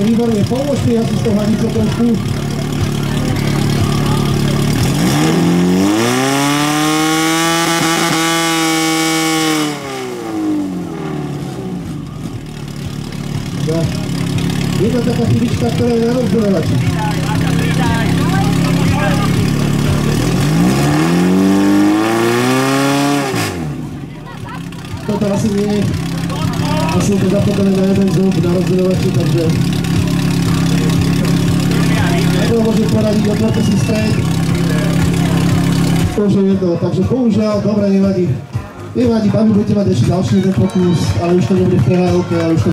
výborne, pomôžte, ja si s tou hladicou trošku. Jedna taká chybička, ktorá je na rozhodovači. Toto asi nie je. Asi je to zapodané na jeden zub na rozhodovači, takže to môže poradiť, otvorte si stred. Už je jedno, takže bohužiaľ, dobre, nevadí. Nevadí, babi, budete mať ešte ďalší jeden pokus, ale už to nebude v prehárke, ale už to